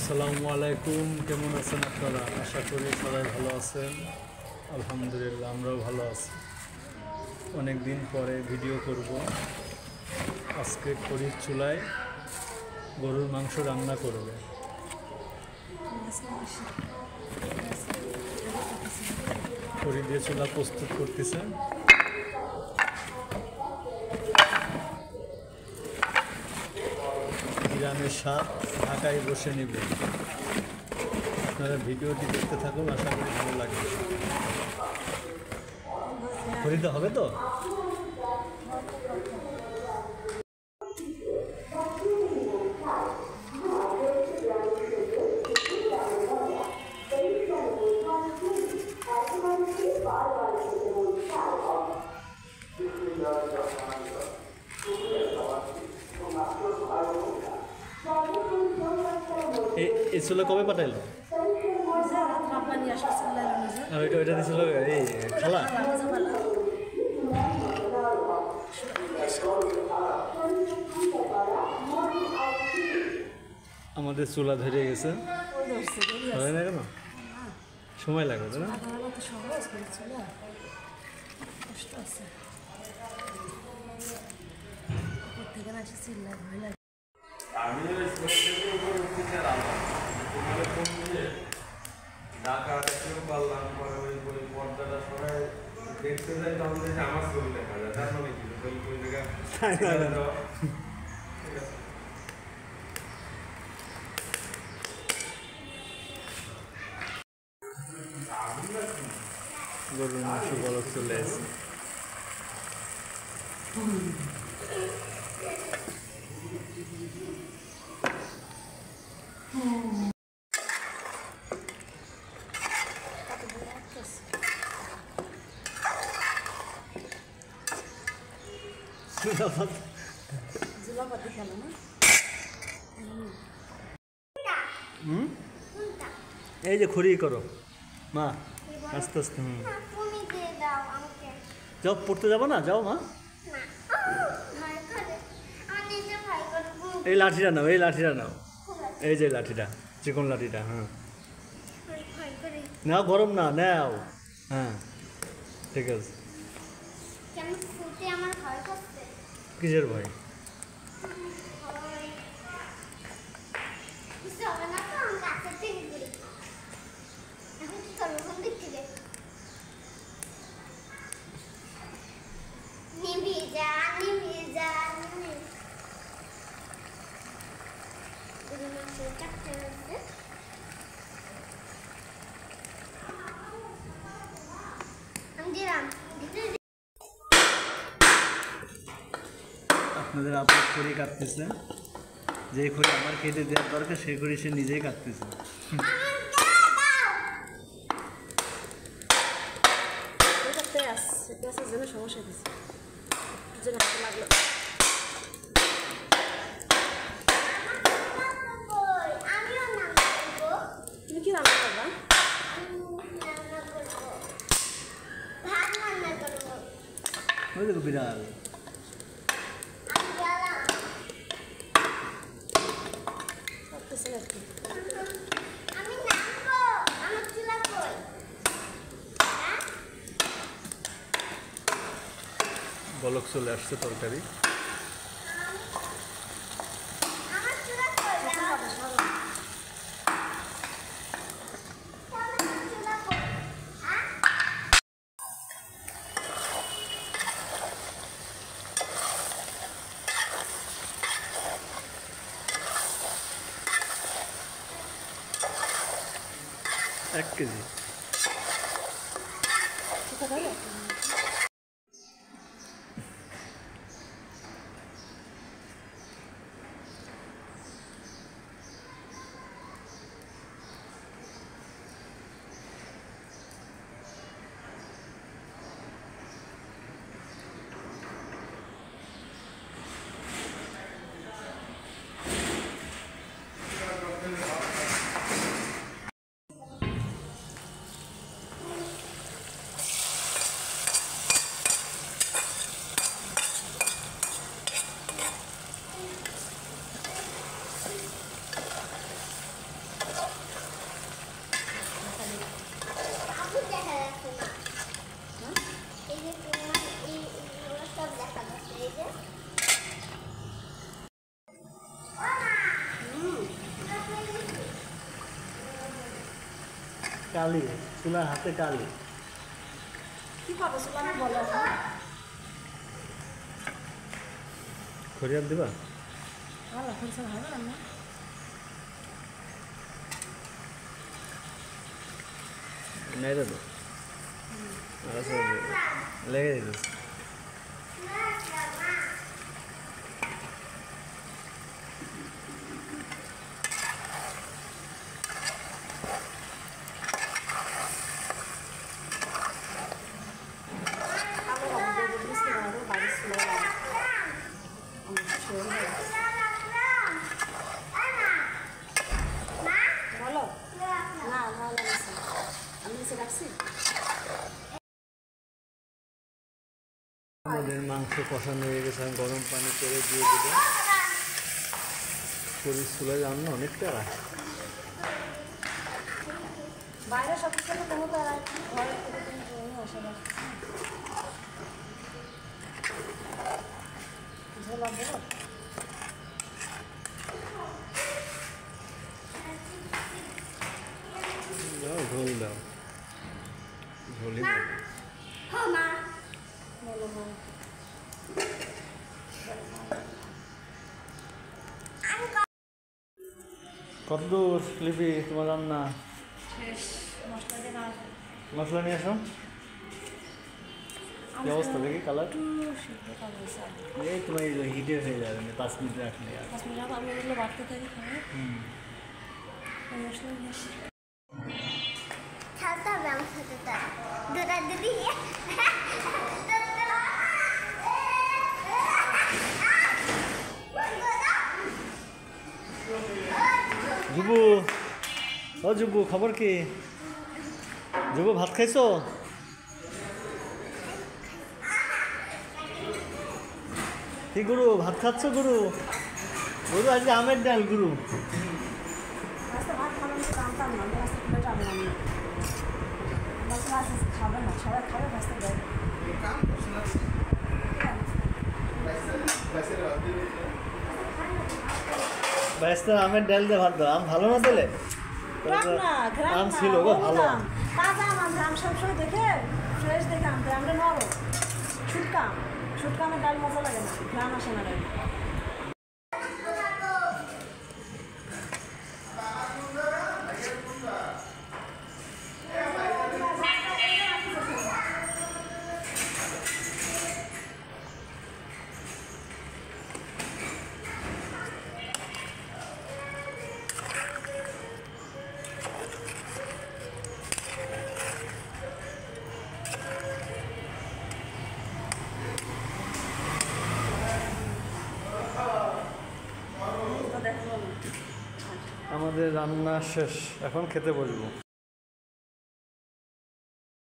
আসসালামু আলাইকুম, কেমন আছেন আপনারা? আশা করি সবাই ভালো আছেন। আলহামদুলিল্লাহ, আমরাও ভালো আছি। অনেক দিন পরে ভিডিও করব। আজকে খড়ির চুলায় গরুর মাংস রান্না করবে। খড়ি দিয়ে চুলা প্রস্তুত করতেছে। গ্রামের স্বাদ ঢাকায় বসে নিব। আপনারা ভিডিওটি দেখতে থাকুন, আশা করি ভালো লাগবে। খড়িতে হবে তো? এই চুলা কবে পাঠাইলো? ওইটা দিয়েছিল এই খালা। আমাদের চুলা ধরে গেছে, ধরে না কেন? সময় লাগবে তাই না? ঢাকা পারলাম পরে ওই পর্দাটা সরাই দেখতে যাই তখন দেখি আমার ছবি দেখা যায়। তার মানে কি ওই জায়গা গরুর মাংস বড় চলে এসে এই যে খড়ি করো মা, আস্তে আস্তে। যাও, পড়তে যাবো না? যাও মা। এই লাঠিটা নাও, এই লাঠিটা নাও, এই যে লাঠিটা, চিকন লাঠিটা। হ্যাঁ নাও, গরম না, নাও। হ্যাঁ ঠিক আছে। কিসের ভয়? আপনাদের আপনি খড়ি কাটতেছে, যে খড়ি আমার কেটে দেওয়ার দরকার সেই খড়ি সে নিজেই কাটতেছে। ওই দেখো বিড়াল। বলক চলে আসছে তরকারি। এক কেজি। কালি চুলার হাতে কালি। কি করবো চুলা আমি বলো এখন। খরিয়ার দিবা? ভালো খুলছে ভালো রান্না। নাই তো লেগে দিত। আলু রান্না দিয়ে দিচ্ছি আরও বাড়ি ছিল বলো না ভালো লাগছে আমি নিচে রাখছি। আমাদের মাংস কষানো হয়ে গেছে, আমি গরম পানি করে দিয়ে দেবো। শরীর চুলা রান্না অনেক প্যারা। বাইরে সব কিছু কোনো তারা ঘরে থেকে তুমি বসে ঝোলা দেবো। দাও ঝোল দাও, ঝোলই বলো মা কত দূর লিপি তোমার রান্না? শেষ মশলা দিয়ে না মশলা নিয়ে আসো। কি অবস্থা দেখি কালার? একটু সিদ্ধ করা হয়েছে আর কি। এই তোমার হিটে হয়ে যাবে না 5 মিনিট রাখলে আর। 5 মিনিট আমি এগুলো বাড়তে থাকি খাবে মশলা নিয়ে আসি। খেলতে হবে আমার সাথে তার দৌড়াদৌড়ি যুবু, ও যুবু খবর কি? যুবু ভাত খাইছো? কি গুরু ভাত খাচ্ছ গুরু? গুরু আজকে আমের ডাল গুরু। রাস্তা ভাত খাবেন তো জানতাম না আমি রাস্তা খুলে যাবেন আমি রাস্তা খাবে না সবাই খাবে রাস্তা দেয় ব্যস্ত আমের ডাল দিয়ে ভাত দাও। আম ভালো না দিলে? আম ছিল গো ভালো। তাজা আম আনতে আম সবসময় দেখে ফ্রেশ দেখে আনতে আমরা নরম শুটকা শুটকা আমার ডাল মজা লাগে না গ্রাম আসে না ডাল আমাদের রান্না শেষ, এখন খেতে বসবো।